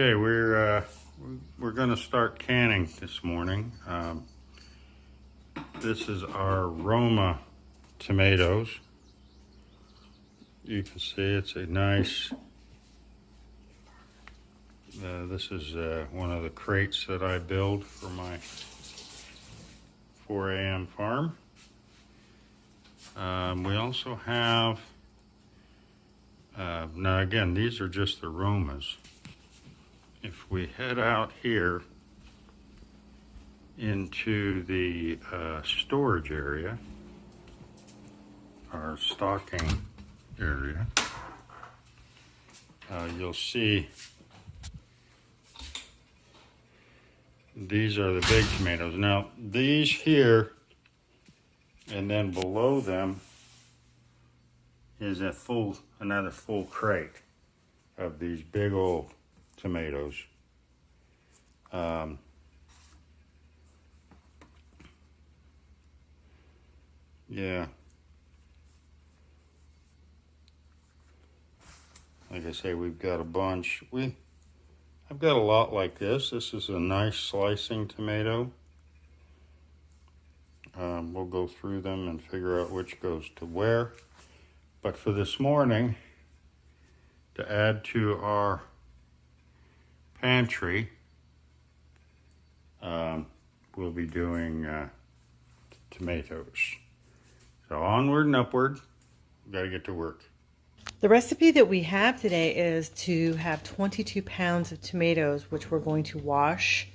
Okay, we're going to start canning this morning. This is our Roma tomatoes. You can see it's a nice. This is one of the crates that I build for my 4 a.m. farm. We also have. Now again, these are just the Romas. If we head out here into the storage area, our stocking area, you'll see these are the big tomatoes. Now these here, and then below them is another full crate of these big old tomatoes. Yeah. Like I say, we've got a bunch. I've got a lot like this. This is a nice slicing tomato. We'll go through them and figure out which goes to where. But for this morning, to add to our pantry, we'll be doing tomatoes. So onward and upward, we've got to get to work. The recipe that we have today is to have 22 pounds of tomatoes, which we're going to wash.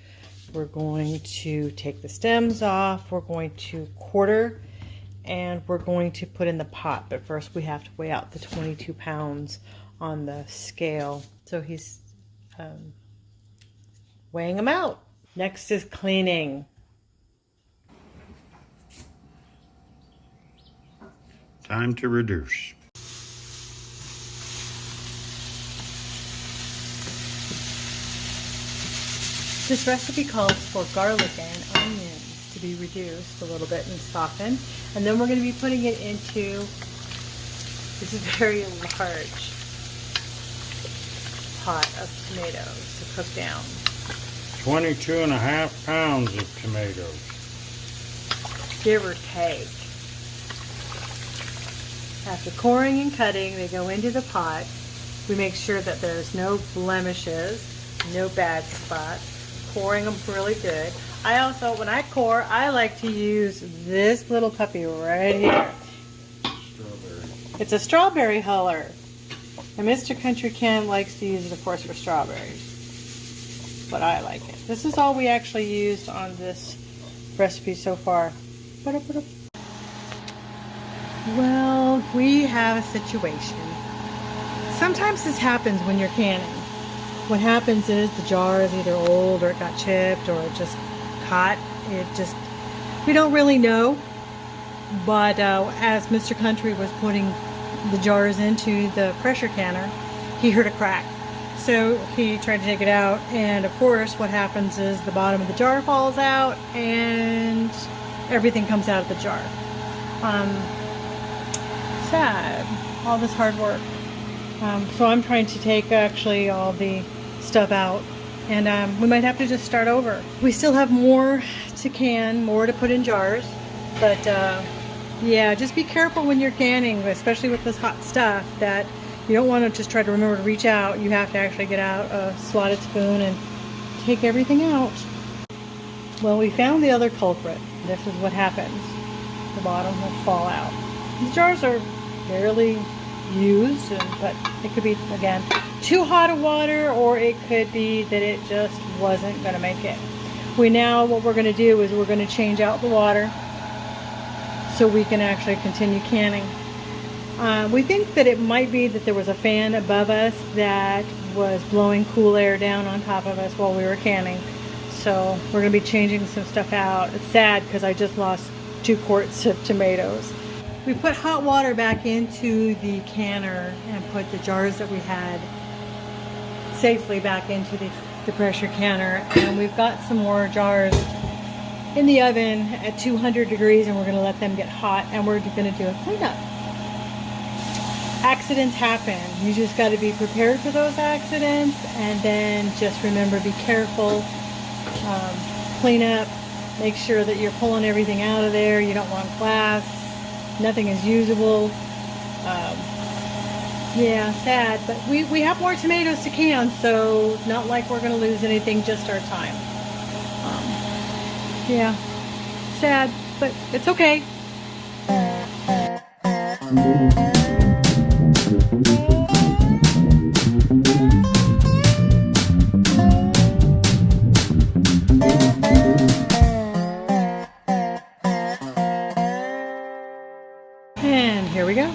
We're going to take the stems off, we're going to quarter, and we're going to put in the pot. But first we have to weigh out the 22 pounds on the scale. So he's weighing them out. Next is cleaning. Time to reduce. This recipe calls for garlic and onions to be reduced a little bit and softened. And then we're going to be putting it into this very large pot of tomatoes to cook down. 22.5 pounds of tomatoes. Give or take. After coring and cutting, they go into the pot. We make sure that there's no blemishes, no bad spots. Coring them really good. I also, when I core, I like to use this little puppy right here. Strawberry. It's a strawberry huller. And Mr. Country Ken likes to use it, of course, for strawberries. But I like it. This is all we actually used on this recipe so far. Well, we have a situation. Sometimes this happens when you're canning. What happens is the jar is either old or it got chipped or it just caught. We don't really know. But as Mr. Country was putting the jars into the pressure canner, he heard a crack. So he tried to take it out, and of course what happens is the bottom of the jar falls out and everything comes out of the jar. Sad, all this hard work. So I'm trying to take actually all the stuff out, and we might have to just start over. We still have more to can, more to put in jars, but yeah, just be careful when you're canning, especially with this hot stuff, that you don't want to just try to remember to reach out. You have to actually get out a slotted spoon and take everything out. Well, we found the other culprit. This is what happens. The bottom will fall out. The jars are fairly used, but it could be, again, too hot of water, or it could be that it just wasn't going to make it. What we're going to do is we're going to change out the water so we can actually continue canning. We think that it might be that there was a fan above us that was blowing cool air down on top of us while we were canning. So we're going to be changing some stuff out. It's sad because I just lost 2 quarts of tomatoes. We put hot water back into the canner and put the jars that we had safely back into the pressure canner. And we've got some more jars in the oven at 200 degrees, and we're going to let them get hot, and we're going to do a cleanup. accidents happen. You just got to be prepared for those accidents, and then just remember, be careful, clean up, make sure that you're pulling everything out of there. You don't want glass, nothing is usable. Yeah, sad, but we have more tomatoes to can, so not like we're going to lose anything, just our time. Yeah, sad, but it's okay. And here we go.